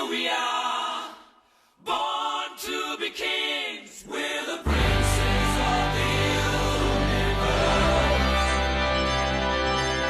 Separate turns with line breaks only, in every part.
here we are, born to be kings. We're the princes of the universe.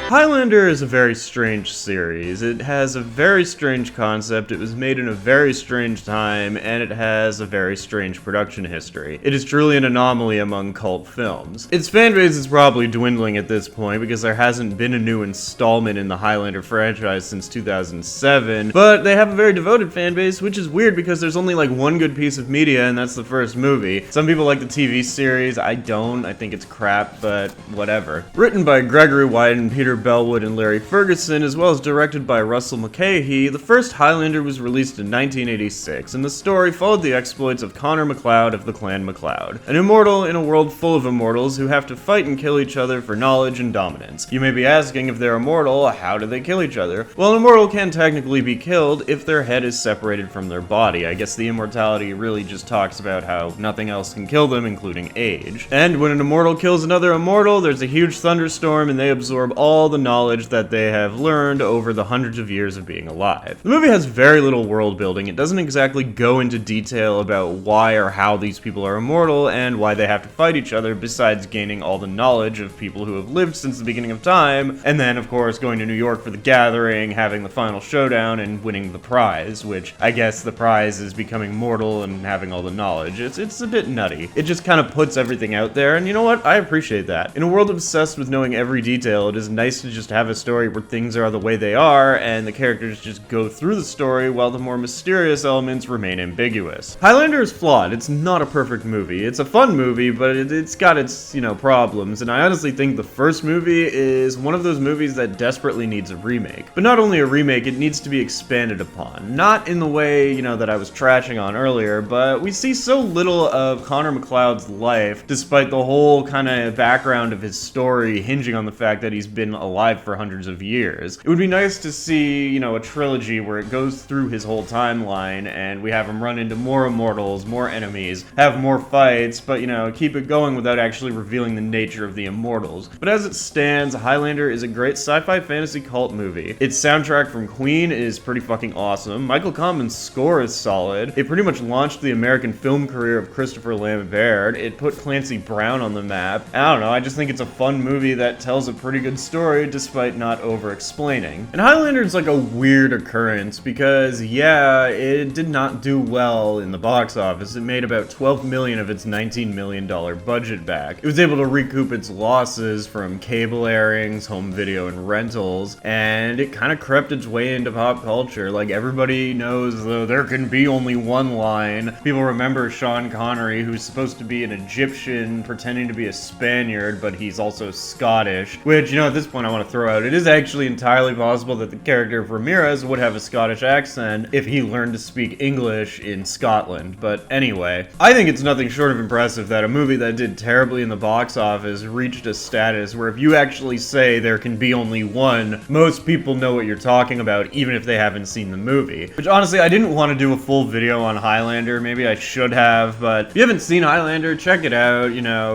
Highlander is a very strange series. It has a very strange concept, it was made in a very strange time, and it has a very strange production history. It is truly an anomaly among cult films. Its fanbase is probably dwindling at this point because there hasn't been a new installment in the Highlander franchise since 2007, but they have a very devoted fanbase, which is weird because there's only like one good piece of media, and that's the first movie. Some people like the TV series, I don't. I think it's crap, but whatever. Written by Gregory White and Peter Bellwood and Larry Ferguson, as well as directed by Russell Mulcahy, the first Highlander was released in 1986, and the story followed the exploits of Connor MacLeod of the Clan MacLeod, an immortal in a world full of immortals who have to fight and kill each other for knowledge and dominance. You may be asking, if they're immortal, how do they kill each other? Well, an immortal can technically be killed if their head is separated from their body. I guess the immortality really just talks about how nothing else can kill them, including age. And when an immortal kills another immortal, there's a huge thunderstorm and they absorb all the knowledge that they have learned over the hundreds of years of being alive. The movie has very little world building. It doesn't exactly go into detail about why or how these people are immortal and why they have to fight each other, besides gaining all the knowledge of people who have lived since the beginning of time, and then of course going to New York for the gathering, having the final showdown, and winning the prize, which I guess the prize is becoming mortal and having all the knowledge. It's a bit nutty. It just kind of puts everything out there, and you know what? I appreciate that. In a world obsessed with knowing every detail, it is nice to just have a story where things are the way they are, and the characters just go through the story while the more mysterious elements remain ambiguous. Highlander is flawed. It's not a perfect movie. It's a fun movie, but it's got its, problems, and I honestly think the first movie is one of those movies that desperately needs a remake. But not only a remake, it needs to be expanded upon. Not in the way, that I was trashing on earlier, but we see so little of Connor MacLeod's life, despite the whole kind of background of his story hinging on the fact that he's been alive for hundreds of years. It would be nice to see, a trilogy where it goes through his whole timeline and we have him run into more immortals, more enemies, have more fights, but keep it going without actually revealing the nature of the immortals. But as it stands, Highlander is a great sci-fi fantasy cult movie. Its soundtrack from Queen is pretty fucking awesome. Michael Common's score is solid. It pretty much launched the American film career of Christopher Lambert. It put Clancy Brown on the map. I don't know, I just think it's a fun movie that tells a pretty good story despite not over-explaining. And Highlander is like a weird occurrence because, yeah, it did not do well in the box office. It made about $12 million of its $19 million budget back. It was able to recoup its losses from cable airings, home video, and rentals, and it kind of crept its way into pop culture. Like, everybody knows, though, there can be only one line. People remember Sean Connery, who's supposed to be an Egyptian pretending to be a Spaniard, but he's also Scottish, which, at this point I want to throw out, it is actually entirely possible that the character of Ramirez would have a Scottish accent if he learned to speak English in Scotland. But anyway, I think it's nothing short of impressive that a movie that did terribly in the box office reached a status where if you actually say there can be only one, most people know what you're talking about, even if they haven't seen the movie. Which honestly, I didn't want to do a full video on Highlander, maybe I should have, but if you haven't seen Highlander, check it out.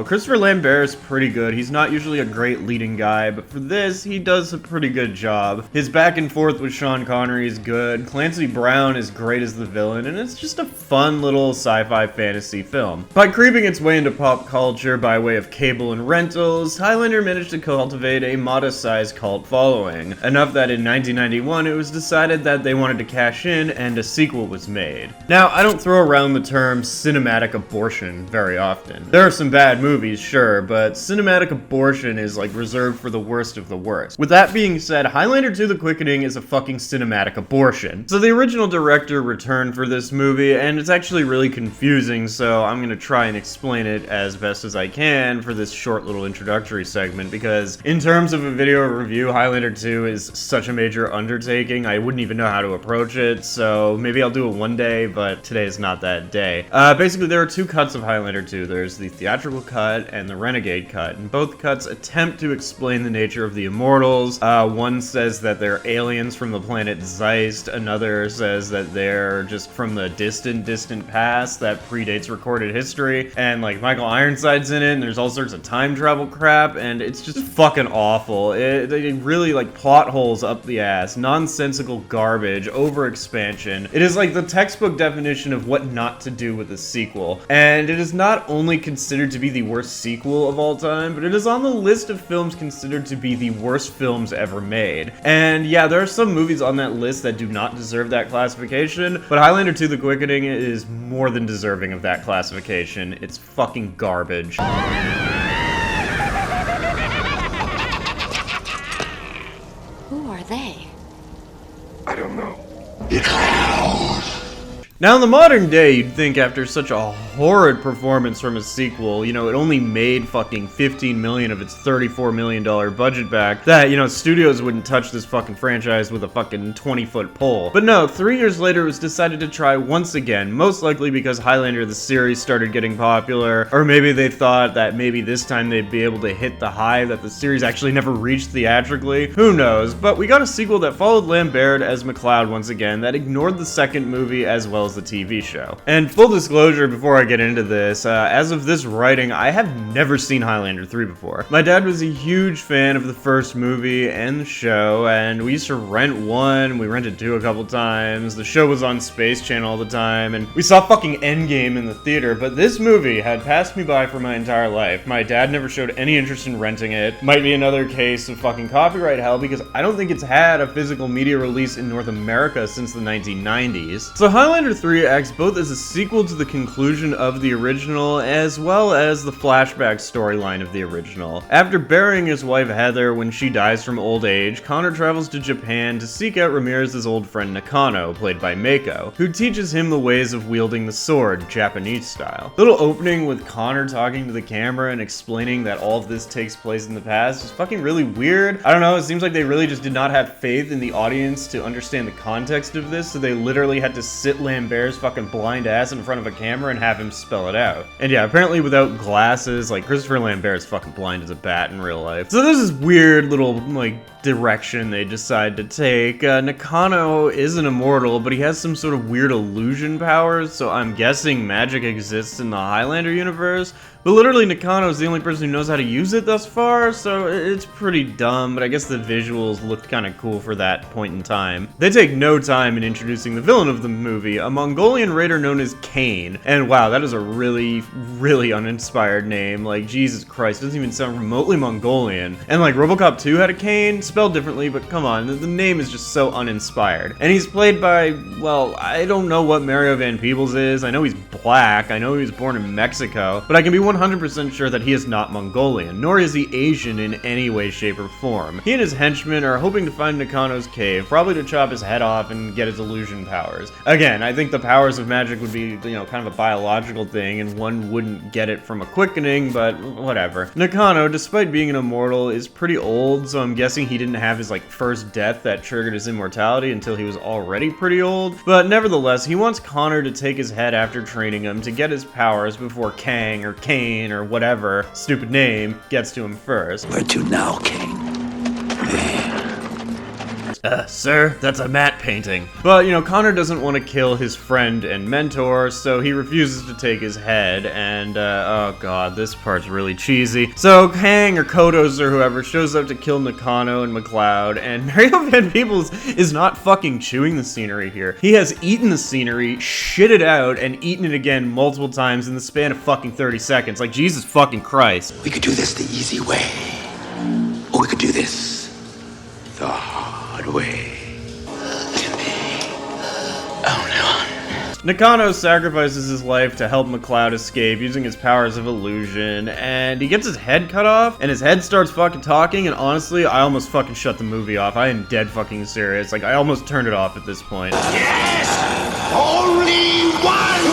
Christopher Lambert is pretty good. He's not usually a great leading guy, but for this, he does a pretty good job. His back and forth with Sean Connery is good. Clancy Brown is great as the villain, and it's just a fun little sci-fi fantasy film. By creeping its way into pop culture by way of cable and rentals, Highlander managed to cultivate a modest-sized cult following, enough that in 1991 it was decided that they wanted to cash in and a sequel was made. Now, I don't throw around the term cinematic abortion very often. There are some bad movies, sure, but cinematic abortion is like reserved for the worst of the worst. With that being said, Highlander 2: The Quickening is a fucking cinematic abortion. So the original director returned for this movie, and it's actually really confusing, so I'm gonna try and explain it as best as I can for this short little introductory segment, because in terms of a video review, Highlander 2 is such a major undertaking, I wouldn't even know how to approach it, so maybe I'll do it one day, but today is not that day. Basically, there are two cuts of Highlander 2. There's the theatrical cut and the Renegade cut, and both cuts attempt to explain the nature of of the immortals. One says that they're aliens from the planet Zeist. Another says that they're just from the distant past that predates recorded history. And like Michael Ironside's in it, and there's all sorts of time travel crap, and it's just fucking awful. They really like plot holes up the ass, nonsensical garbage, over expansion. It is like the textbook definition of what not to do with a sequel. And it is not only considered to be the worst sequel of all time, but it is on the list of films considered to be the worst films ever made. And yeah, there are some movies on that list that do not deserve that classification, but Highlander 2: The Quickening is more than deserving of that classification. It's fucking garbage.
Who are they?
I don't know.
Now, in the modern day, you'd think after such a horrid performance from a sequel, you know, it only made fucking $15 million of its $34 million budget back, that, you know, studios wouldn't touch this fucking franchise with a fucking 20-foot pole. But no, 3 years later, it was decided to try once again, most likely because Highlander the series started getting popular, or maybe they thought that maybe this time they'd be able to hit the high that the series actually never reached theatrically. Who knows? But we got a sequel that followed Lambert as MacLeod once again, that ignored the second movie as well as the TV show. And full disclosure before I get into this, as of this writing, I have never seen Highlander 3 before. My dad was a huge fan of the first movie and the show, and we used to rent one, we rented two a couple times, the show was on Space Channel all the time, and we saw fucking Endgame in the theater, but this movie had passed me by for my entire life. My dad never showed any interest in renting it. Might be another case of fucking copyright hell, because I don't think it's had a physical media release in North America since the 1990s. So Highlander 3 acts both as a sequel to the conclusion of the original, as well as the flashback storyline of the original. After burying his wife Heather when she dies from old age, Connor travels to Japan to seek out Ramirez's old friend Nakano, played by Mako, who teaches him the ways of wielding the sword, Japanese style. Little opening with Connor talking to the camera and explaining that all of this takes place in the past is fucking really weird. I don't know, it seems like they really just did not have faith in the audience to understand the context of this, so they literally had to sit Lambert's fucking blind ass in front of a camera and have him spell it out. And yeah, apparently without glasses, like Christopher Lambert's fucking blind as a bat in real life. So there's this weird little, like, direction they decide to take. Nakano is an immortal, but he has some sort of weird illusion powers, so I'm guessing magic exists in the Highlander universe. But literally, Nakano is the only person who knows how to use it thus far, so it's pretty dumb, but I guess the visuals looked kind of cool for that point in time. They take no time in introducing the villain of the movie, a Mongolian raider known as Kane. And wow, that is a really, really uninspired name. Like, Jesus Christ, doesn't even sound remotely Mongolian. And like, RoboCop 2 had a Kane, spelled differently, but come on, the name is just so uninspired. And he's played by, well, I don't know what Mario Van Peebles is. I know he's black, I know he was born in Mexico, but I can be 100% sure that he is not Mongolian, nor is he Asian in any way, shape, or form. He and his henchmen are hoping to find Nakano's cave, probably to chop his head off and get his illusion powers. Again, I think the powers of magic would be, you know, kind of a biological thing, and one wouldn't get it from a quickening, but whatever. Nakano, despite being an immortal, is pretty old, so I'm guessing he didn't have his, like, first death that triggered his immortality until he was already pretty old. But nevertheless, he wants Connor to take his head after training him to get his powers before Kang or Kane or whatever stupid name gets to him first.
Where to now, King?
Sir, that's a matte painting. But, you know, Connor doesn't want to kill his friend and mentor, so he refuses to take his head, and, oh god, this part's really cheesy. So, Kang or Kodos or whoever shows up to kill Nakano and MacLeod, and Mario Van Peebles is not fucking chewing the scenery here. He has eaten the scenery, shit it out, and eaten it again multiple times in the span of fucking 30 seconds. Like, Jesus fucking Christ.
We could do this the easy way. Or we could do this the hard way. Oh no.
Nakano sacrifices his life to help MacLeod escape using his powers of illusion, and he gets his head cut off, and his head starts fucking talking, and honestly, I almost fucking shut the movie off. I am dead fucking serious. Like, I almost turned it off at this point.
Yes! Only one!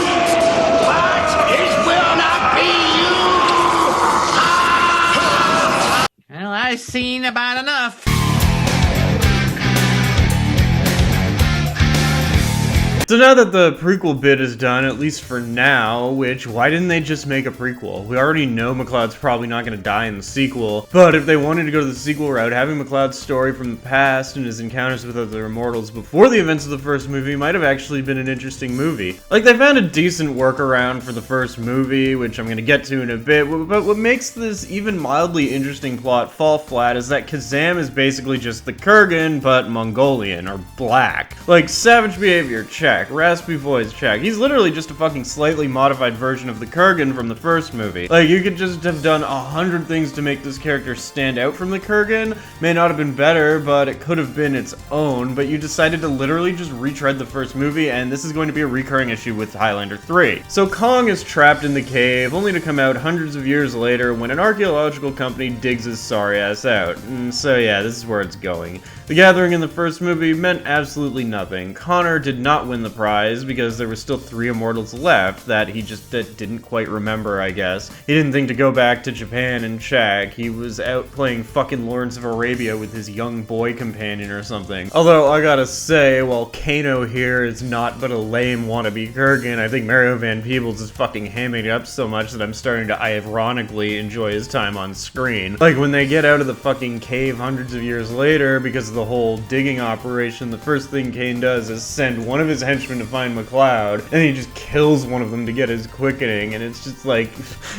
But it will not be you!
Well, I've seen about enough.
So now that the prequel bit is done, at least for now, which, why didn't they just make a prequel? We already know McLeod's probably not going to die in the sequel, but if they wanted to go to the sequel route, having McLeod's story from the past and his encounters with other immortals before the events of the first movie might have actually been an interesting movie. Like, they found a decent workaround for the first movie, which I'm going to get to in a bit, but what makes this even mildly interesting plot fall flat is that Kazam is basically just the Kurgan, but Mongolian, or black. Like, savage behavior, check. Raspy voice, check. He's literally just a fucking slightly modified version of the Kurgan from the first movie. Like, you could just have done 100 things to make this character stand out from the Kurgan. May not have been better, but it could have been its own, but you decided to literally just retread the first movie, and this is going to be a recurring issue with Highlander 3. So Kong is trapped in the cave, only to come out hundreds of years later when an archaeological company digs his sorry ass out. And so yeah, this is where it's going. The gathering in the first movie meant absolutely nothing. Connor did not win the prize because there were still 3 immortals left that he just didn't quite remember, I guess. He didn't think to go back to Japan and check. He was out playing fucking Lawrence of Arabia with his young boy companion or something. Although, I gotta say, while Kano here is not but a lame wannabe Kurgan, I think Mario Van Peebles is fucking hamming it up so much that I'm starting to ironically enjoy his time on screen. Like, when they get out of the fucking cave hundreds of years later because of the whole digging operation, the first thing Kane does is send one of his henchmen to find McLeod, and he just kills one of them to get his quickening, and it's just like,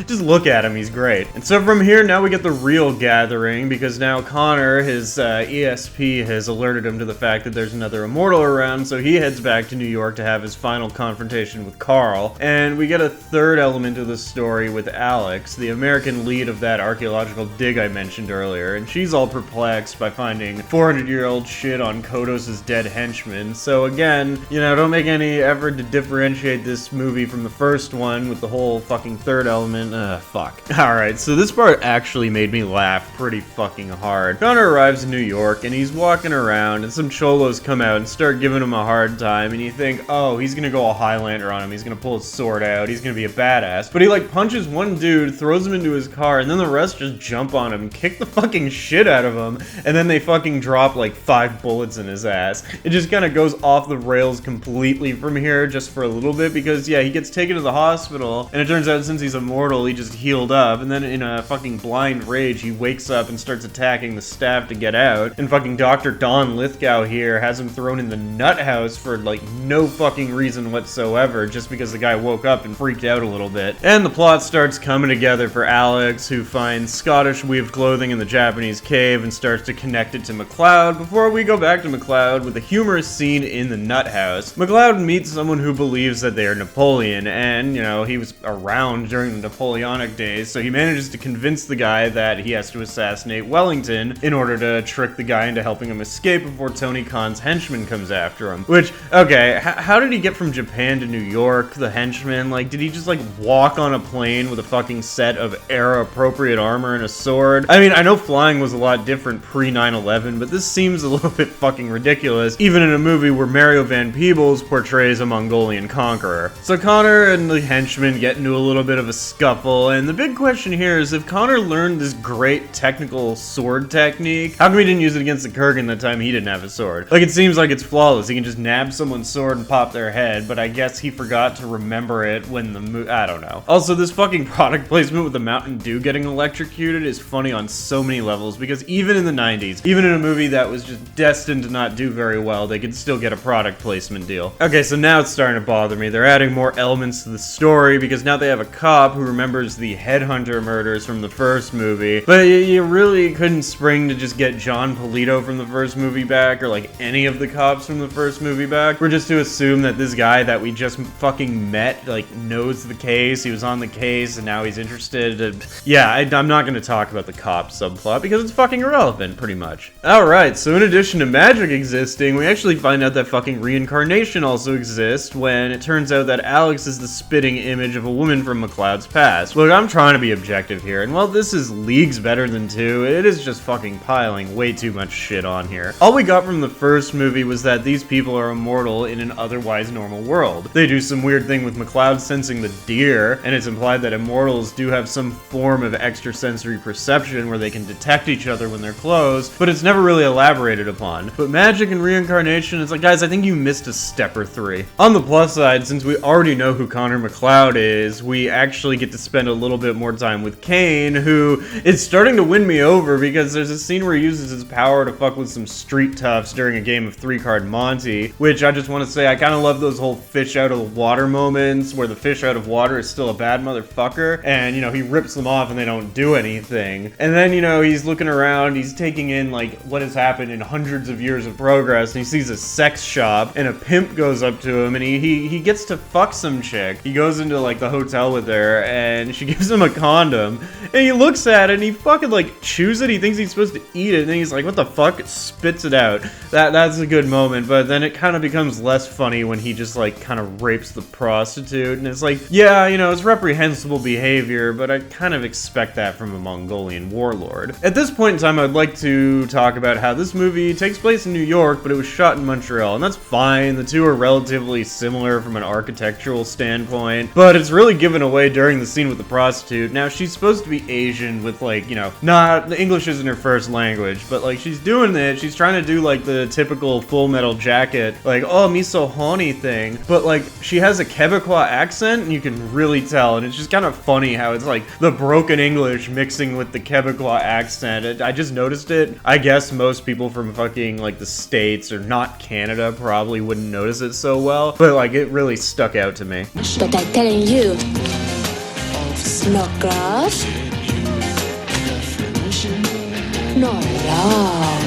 just look at him, he's great. And so from here, now we get the real gathering, because now Connor, his ESP, has alerted him to the fact that there's another immortal around, so he heads back to New York to have his final confrontation with Carl, and we get a third element of the story with Alex, the American lead of that archaeological dig I mentioned earlier, and she's all perplexed by finding 400-year-old shit on Kodos' dead henchman. So again, you know, don't make any effort to differentiate this movie from the first one with the whole fucking third element. Fuck. Alright, so this part actually made me laugh pretty fucking hard. Connor arrives in New York and he's walking around and some cholos come out and start giving him a hard time, and you think, oh, he's gonna go all Highlander on him, he's gonna pull his sword out, he's gonna be a badass. But he like punches one dude, throws him into his car, and then the rest just jump on him, kick the fucking shit out of him, and then they fucking drop like 5 bullets in his ass. It just kind of goes off the rails completely from here just for a little bit because, yeah, he gets taken to the hospital, and it turns out since he's immortal, he just healed up, and then in a fucking blind rage, he wakes up and starts attacking the staff to get out, and fucking Dr. Don Lithgow here has him thrown in the nut house for, like, no fucking reason whatsoever, just because the guy woke up and freaked out a little bit. And the plot starts coming together for Alex, who finds Scottish weaved clothing in the Japanese cave and starts to connect it to McLeod before we go back to McLeod with a humorous scene in the nut house. McLeod meets someone who believes that they are Napoleon, and, you know, he was around during the Napoleonic days, so he manages to convince the guy that he has to assassinate Wellington in order to trick the guy into helping him escape before Tony Khan's henchman comes after him. Which, okay, how did he get from Japan to New York, the henchman? Like, did he just, like, walk on a plane with a fucking set of era-appropriate armor and a sword? I mean, I know flying was a lot different pre-9/11, but this seems a little bit fucking ridiculous, even in a movie where Mario Van Peebles portrays a Mongolian conqueror. So Connor and the henchman get into a little bit of a scuffle, and the big question here is if Connor learned this great technical sword technique, how come he didn't use it against the Kurgan the time he didn't have a sword? Like, it seems like it's flawless. He can just nab someone's sword and pop their head, but I guess he forgot to remember it when the I don't know. Also, this fucking product placement with the Mountain Dew getting electrocuted is funny on so many levels, because even in the 90s, even in a movie that was just destined to not do very well, they could still get a product placement deal. Okay, so now it's starting to bother me. They're adding more elements to the story, because now they have a cop who remembers the headhunter murders from the first movie, but you really couldn't spring to just get John Polito from the first movie back, or like any of the cops from the first movie back. We're just to assume that this guy that we just fucking met, like, knows the case, he was on the case, and now he's interested. Yeah, I'm not gonna talk about the cop subplot, because it's fucking irrelevant, pretty much. Alright, so in addition to magic existing, we actually find out that fucking reincarnation also exists when it turns out that Alex is the spitting image of a woman from McLeod's past. Look, I'm trying to be objective here, and while this is leagues better than 2, it is just fucking piling way too much shit on here. All we got from the first movie was that these people are immortal in an otherwise normal world. They do some weird thing with McLeod sensing the deer, and it's implied that immortals do have some form of extrasensory perception where they can detect each other when they're close, but it's never really elaborated upon. But magic and reincarnation, it's like, guys, I think you missed a step step or three. On the plus side, since we already know who Connor McLeod is, we actually get to spend a little bit more time with Kane, who is starting to win me over because there's a scene where he uses his power to fuck with some street toughs during a game of 3-card Monty, which I just want to say I kind of love those whole fish out of the water moments where the fish out of water is still a bad motherfucker, and you know, he rips them off and they don't do anything. And then, you know, he's looking around, he's taking in like what has happened in hundreds of years of progress, and he sees a sex shop and a pimp goes up to him and he gets to fuck some chick. He goes into like the hotel with her and she gives him a condom and he looks at it and he fucking like chews it. He thinks he's supposed to eat it and then he's like, what the fuck? It spits it out. That's a good moment, but then it kind of becomes less funny when he just like kind of rapes the prostitute, and it's like, yeah, you know, it's reprehensible behavior, but I kind of expect that from a Mongolian warlord. At this point in time, I'd like to talk about how this movie takes place in New York, but it was shot in Montreal, and that's fine. The two are relatively similar from an architectural standpoint, but it's really given away during the scene with the prostitute. Now, she's supposed to be Asian with like, you know, not, English isn't her first language, but like she's doing it, she's trying to do like the typical Full Metal Jacket, like, oh, me so horny thing, but like she has a Quebecois accent and you can really tell, and it's just kind of funny how it's like the broken English mixing with the Quebecois accent. I just noticed it. I guess most people from fucking like the States or not Canada probably wouldn't notice it so well, but like it really stuck out to me.
But I'm telling you, it's no grass, no love.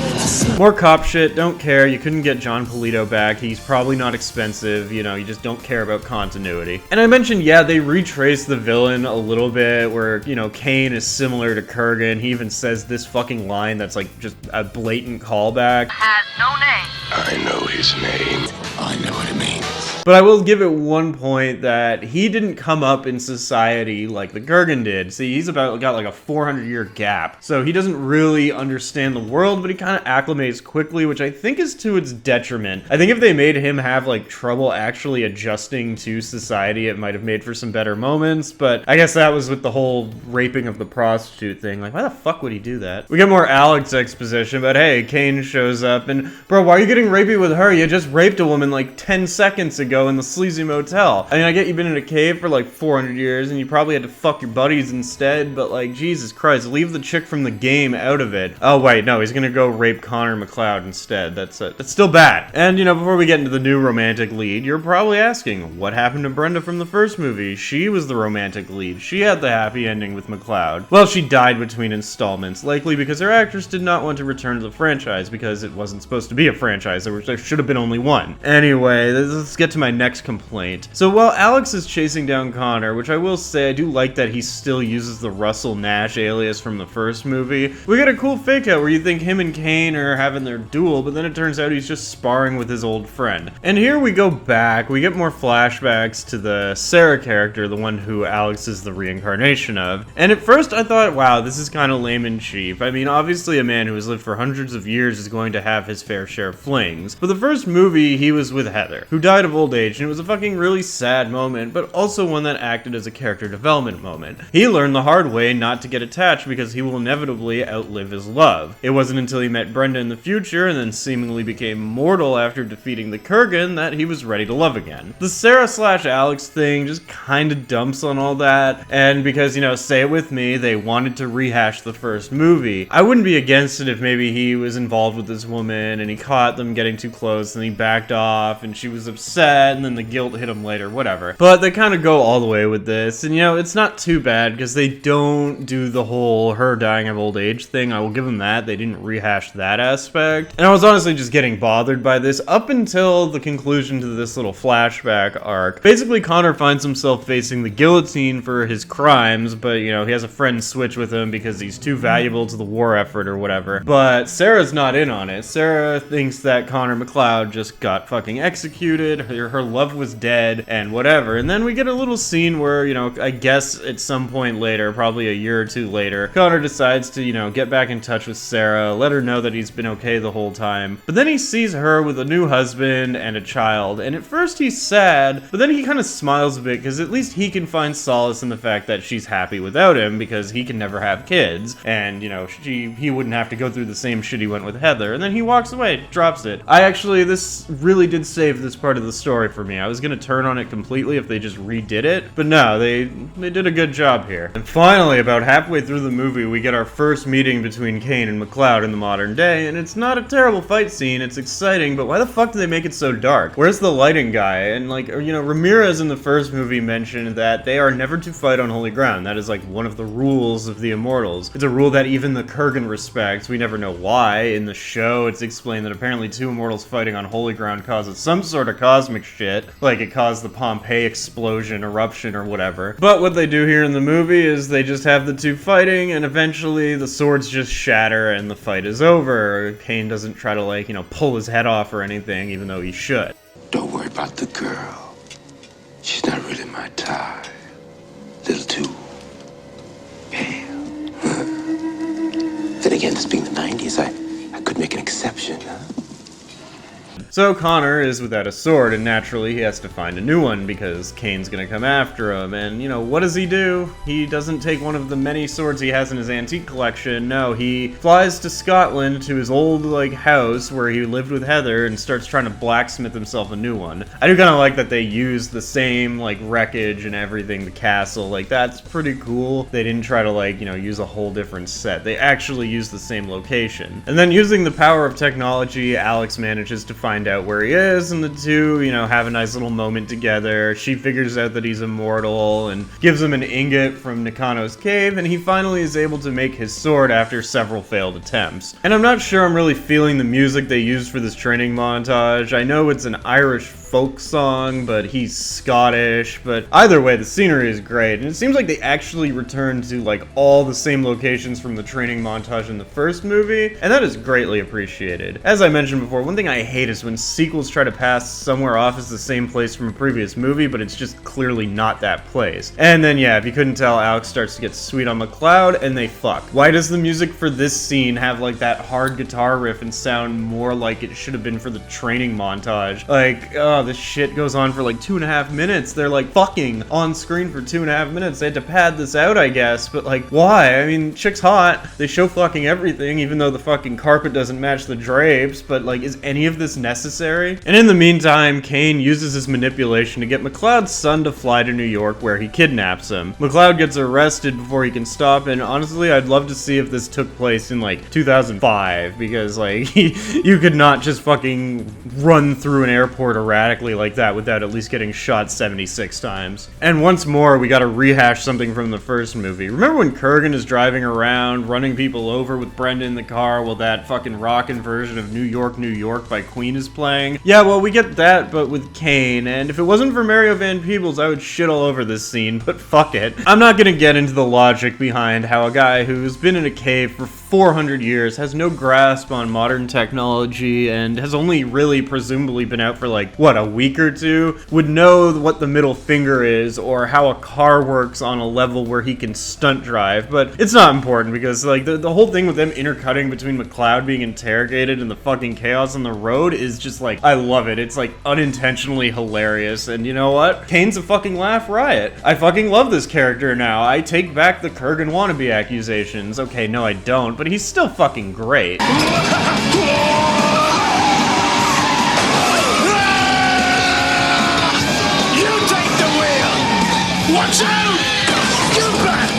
More cop shit, don't care. You couldn't get John Polito back. He's probably not expensive, you know, you just don't care about continuity. And I mentioned, yeah, they retraced the villain a little bit where, you know, Kane is similar to Kurgan. He even says this fucking line that's like just a blatant callback.
Has no name.
I know his name. I know what it means.
But I will give it one point that he didn't come up in society like the Kurgan did. See, he's got like a 400-year gap. So he doesn't really understand the world, but he kind of acclimates quickly, which I think is to its detriment. I think if they made him have like trouble actually adjusting to society, it might have made for some better moments. But I guess that was with the whole raping of the prostitute thing. Like, why the fuck would he do that? We get more Alex exposition, but hey, Kane shows up and, bro, why are you getting rapey with her? You just raped a woman like 10 seconds ago in the sleazy motel. I mean, I get you've been in a cave for like 400 years and you probably had to fuck your buddies instead, but like, Jesus Christ, leave the chick from the game out of it. Oh wait, no, he's gonna go rape Connor McLeod instead. That's still bad. And you know, before we get into the new romantic lead, you're probably asking, what happened to Brenda from the first movie? She was the romantic lead. She had the happy ending with McLeod. Well, she died between installments, likely because her actress did not want to return to the franchise because it wasn't supposed to be a franchise. There should have been only one. Anyway, let's get to my next complaint. So while Alex is chasing down Connor, which I will say I do like that he still uses the Russell Nash alias from the first movie, we get a cool fake out where you think him and Kane are having their duel, but then it turns out he's just sparring with his old friend. And here we go back, we get more flashbacks to the Sarah character, the one who Alex is the reincarnation of. And at first I thought, wow, this is kind of lame and cheap. I mean, obviously a man who has lived for hundreds of years is going to have his fair share of flings. But the first movie, he was with Heather, who died of old age, and it was a fucking really sad moment, but also one that acted as a character development moment. He learned the hard way not to get attached because he will inevitably outlive his love. It wasn't until he met Brenda in the future and then seemingly became mortal after defeating the Kurgan that he was ready to love again. The Sarah/Alex thing just kinda dumps on all that, and because, you know, say it with me, they wanted to rehash the first movie. I wouldn't be against it if maybe he was involved with this woman and he caught them getting too close and he backed off and she was upset and then the guilt hit him later, whatever. But they kind of go all the way with this, and you know, it's not too bad because they don't do the whole her dying of old age thing. I will give them that. They didn't rehash that aspect. And I was honestly just getting bothered by this up until the conclusion to this little flashback arc. Basically, Connor finds himself facing the guillotine for his crimes, but you know, he has a friend switch with him because he's too valuable to the war effort or whatever. But Sarah's not in on it. Sarah thinks that Connor McLeod just got fucking executed. Her her love was dead and whatever. And then we get a little scene where, you know, I guess at some point later, probably a year or two later, Connor decides to, you know, get back in touch with Sarah, let her know that he's been okay the whole time. But then he sees her with a new husband and a child, and at first he's sad, but then he kind of smiles a bit because at least he can find solace in the fact that she's happy without him because he can never have kids, and, you know, he wouldn't have to go through the same shit he went with Heather. And then he walks away, drops it. This really did save this part of the story for me. I was gonna turn on it completely if they just redid it, but no, they did a good job here. And finally, about halfway through the movie, we get our first meeting between Kane and McCloud in the modern day, and it's not a terrible fight scene, it's exciting, but why the fuck do they make it so dark? Where's the lighting guy? And like, you know, Ramirez in the first movie mentioned that they are never to fight on holy ground. That is like one of the rules of the Immortals. It's a rule that even the Kurgan respects. We never know why. In the show, it's explained that apparently two Immortals fighting on holy ground causes some sort of cosmic shit, like it caused the Pompeii explosion, eruption, or whatever. But what they do here in the movie is they just have the two fighting, and eventually the swords just shatter and the fight is over. Kane doesn't try to, like, you know, pull his head off or anything, even though he should.
Don't worry about the girl. She's not really my type. Little too pale. Then again, this being the 90s, I could make an exception, huh?
So Connor is without a sword, and naturally he has to find a new one because Kane's gonna come after him. And, you know, what does he do? He doesn't take one of the many swords he has in his antique collection. No, he flies to Scotland to his old, like, house where he lived with Heather and starts trying to blacksmith himself a new one. I do kind of like that they use the same, like, wreckage and everything, the castle. Like, that's pretty cool. They didn't try to, like, you know, use a whole different set. They actually used the same location. And then using the power of technology, Alex manages to find out where he is, and the two, you know, have a nice little moment together. She figures out that he's immortal and gives him an ingot from Nakano's cave, and he finally is able to make his sword after several failed attempts. And I'm not sure I'm really feeling the music they used for this training montage. I know it's an Irish folk song, but he's Scottish, but either way, the scenery is great, and it seems like they actually returned to, like, all the same locations from the training montage in the first movie, and that is greatly appreciated. As I mentioned before, one thing I hate is when sequels try to pass somewhere off as the same place from a previous movie, but it's just clearly not that place. And then, yeah, if you couldn't tell, Alex starts to get sweet on McCloud, and they fuck. Why does the music for this scene have, like, that hard guitar riff and sound more like it should have been for the training montage? Like, oh, this shit goes on for like 2.5 minutes. They're like fucking on screen for 2.5 minutes. They had to pad this out, I guess, but like, why? I mean, chick's hot. They show fucking everything, even though the fucking carpet doesn't match the drapes, but like, is any of this necessary? And in the meantime, Kane uses his manipulation to get McCloud's son to fly to New York, where he kidnaps him. McCloud gets arrested before he can stop, and honestly, I'd love to see if this took place in like 2005, because like, you could not just fucking run through an airport erratically like that without at least getting shot 76 times. And once more, we gotta rehash something from the first movie. Remember when Kurgan is driving around, running people over with Brenda in the car while that fucking rockin' version of New York, New York by Queen is playing? Yeah, well, we get that, but with Kane, and if it wasn't for Mario Van Peebles, I would shit all over this scene, but fuck it. I'm not gonna get into the logic behind how a guy who's been in a cave for 400 years, has no grasp on modern technology, and has only really presumably been out for like, what, a week or two, would know what the middle finger is, or how a car works on a level where he can stunt drive. But it's not important, because like the whole thing with them intercutting between McCloud being interrogated and the fucking chaos on the road is just like, I love it. It's like unintentionally hilarious, and you know what? Kane's a fucking laugh riot. I fucking love this character now. I take back the Kurgan wannabe accusations. Okay, no I don't, but he's still fucking great.
Watch out! Get back!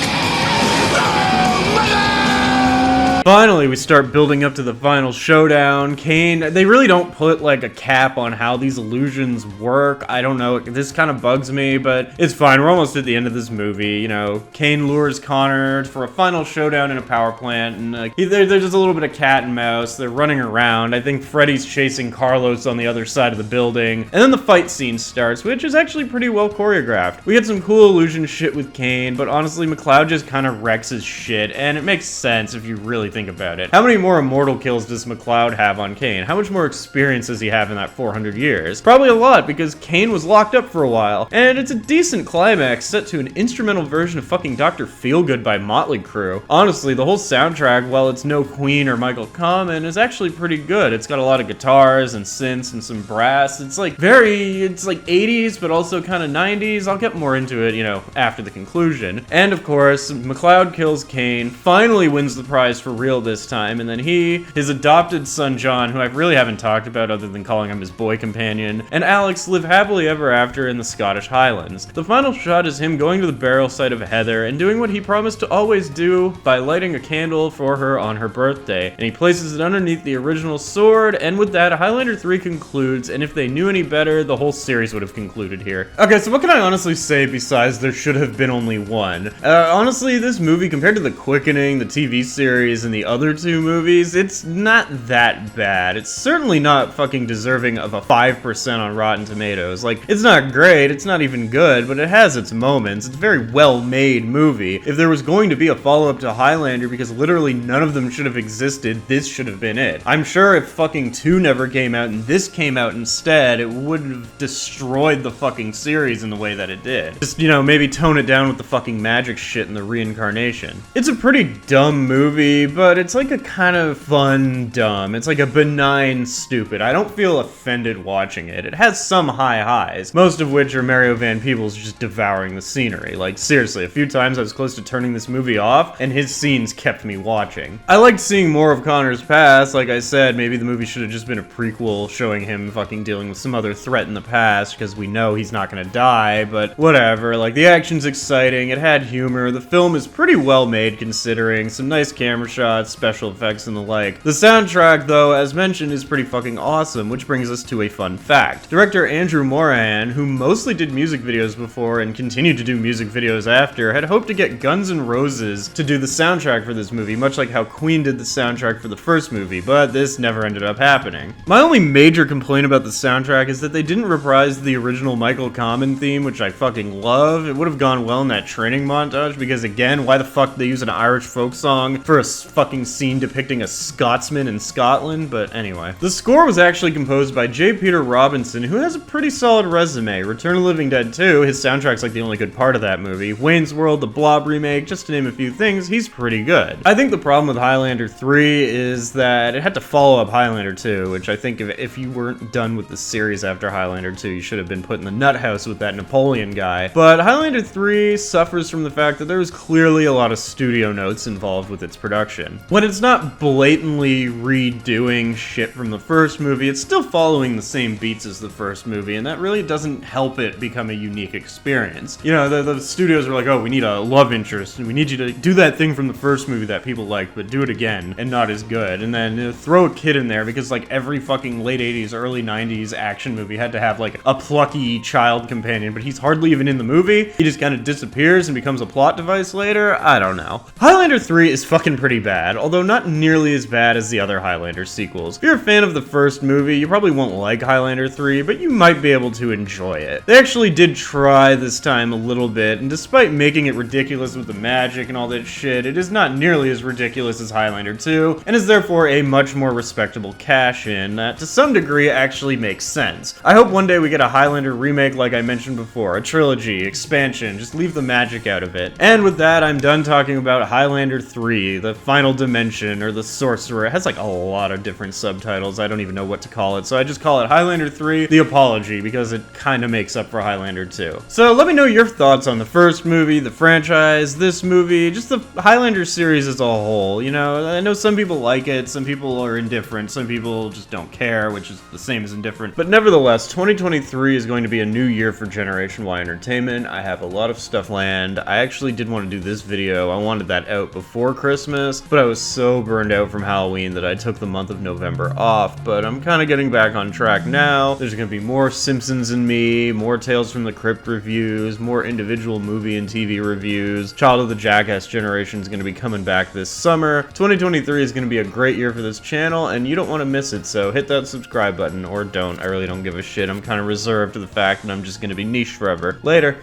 Finally, we start building up to the final showdown. Kane, they really don't put like a cap on how these illusions work. I don't know, this kind of bugs me, but it's fine. We're almost at the end of this movie. You know, Kane lures Connor for a final showdown in a power plant, and there's just a little bit of cat and mouse. They're running around. I think Freddy's chasing Carlos on the other side of the building, and then the fight scene starts, which is actually pretty well choreographed. We get some cool illusion shit with Kane, but honestly, McCloud just kind of wrecks his shit, and it makes sense if you really think about it. How many more immortal kills does MacLeod have on Kane? How much more experience does he have in that 400 years? Probably a lot, because Kane was locked up for a while, and it's a decent climax set to an instrumental version of fucking Dr. Feelgood by Motley Crue. Honestly, the whole soundtrack, while it's no Queen or Michael Kamen, is actually pretty good. It's got a lot of guitars and synths and some brass. It's like 80s, but also kind of 90s. I'll get more into it, you know, after the conclusion. And of course, MacLeod kills Kane, finally wins the prize for real this time, and then his adopted son John, who I really haven't talked about other than calling him his boy companion, and Alex live happily ever after in the Scottish Highlands. The final shot is him going to the burial site of Heather and doing what he promised to always do by lighting a candle for her on her birthday, and he places it underneath the original sword, and with that, Highlander 3 concludes, and if they knew any better, the whole series would have concluded here. Okay, so what can I honestly say besides there should have been only one? Honestly, this movie, compared to The Quickening, the TV series, and the other two movies, it's not that bad. It's certainly not fucking deserving of a 5% on Rotten Tomatoes. Like, it's not great, it's not even good, but it has its moments. It's a very well-made movie. If there was going to be a follow-up to Highlander, because literally none of them should have existed, this should have been it. I'm sure if fucking 2 never came out and this came out instead, it would have destroyed the fucking series in the way that it did. Just, you know, maybe tone it down with the fucking magic shit and the reincarnation. It's a pretty dumb movie, but it's like a kind of fun dumb. It's like a benign stupid. I don't feel offended watching it. It has some high highs, most of which are Mario Van Peebles just devouring the scenery. Like, seriously, a few times I was close to turning this movie off, and his scenes kept me watching. I liked seeing more of Connor's past. Like I said, maybe the movie should have just been a prequel showing him fucking dealing with some other threat in the past, because we know he's not gonna die, but whatever. Like, the action's exciting, it had humor, the film is pretty well made considering, some nice camera shots, special effects, and the like. The soundtrack, though, as mentioned, is pretty fucking awesome, which brings us to a fun fact. Director Andrew Morahan, who mostly did music videos before and continued to do music videos after, had hoped to get Guns N' Roses to do the soundtrack for this movie, much like how Queen did the soundtrack for the first movie, but this never ended up happening. My only major complaint about the soundtrack is that they didn't reprise the original Michael Kamen theme, which I fucking love. It would have gone well in that training montage, because again, why the fuck they use an Irish folk song for a fucking scene depicting a Scotsman in Scotland? But anyway. The score was actually composed by J. Peter Robinson, who has a pretty solid resume. Return of the Living Dead 2, his soundtrack's like the only good part of that movie. Wayne's World, the Blob remake, just to name a few things, he's pretty good. I think the problem with Highlander 3 is that it had to follow up Highlander 2, which I think if you weren't done with the series after Highlander 2, you should have been put in the nut house with that Napoleon guy. But Highlander 3 suffers from the fact that there was clearly a lot of studio notes involved with its production. When it's not blatantly redoing shit from the first movie, it's still following the same beats as the first movie, and that really doesn't help it become a unique experience. You know, the studios were like, oh, we need a love interest, and we need you to do that thing from the first movie that people liked, but do it again, and not as good. And then throw a kid in there, because like every fucking late 80s, early 90s action movie had to have like a plucky child companion, but he's hardly even in the movie. He just kind of disappears and becomes a plot device later. I don't know. Highlander 3 is fucking pretty bad, although not nearly as bad as the other Highlander sequels. If you're a fan of the first movie, you probably won't like Highlander 3, but you might be able to enjoy it. They actually did try this time a little bit, and despite making it ridiculous with the magic and all that shit, it is not nearly as ridiculous as Highlander 2, and is therefore a much more respectable cash-in that to some degree actually makes sense. I hope one day we get a Highlander remake like I mentioned before, a trilogy, expansion, just leave the magic out of it. And with that, I'm done talking about Highlander 3, the Final Dimension, or the Sorcerer. It has like a lot of different subtitles, I don't even know what to call it, so I just call it Highlander 3, The Apology, because it kinda makes up for Highlander 2. So let me know your thoughts on the first movie, the franchise, this movie, just the Highlander series as a whole. You know, I know some people like it, some people are indifferent, some people just don't care, which is the same as indifferent. But nevertheless, 2023 is going to be a new year for Generation Y Entertainment. I have a lot of stuff planned. I actually did want to do this video. I wanted that out before Christmas, but I was so burned out from Halloween that I took the month of November off, but I'm kind of getting back on track now. There's going to be more Simpsons and Me, more Tales from the Crypt reviews, more individual movie and TV reviews. Child of the Jackass generation is going to be coming back this summer. 2023 is going to be a great year for this channel, and you don't want to miss it, so hit that subscribe button, or don't. I really don't give a shit. I'm kind of reserved to the fact that I'm just going to be niche forever. Later.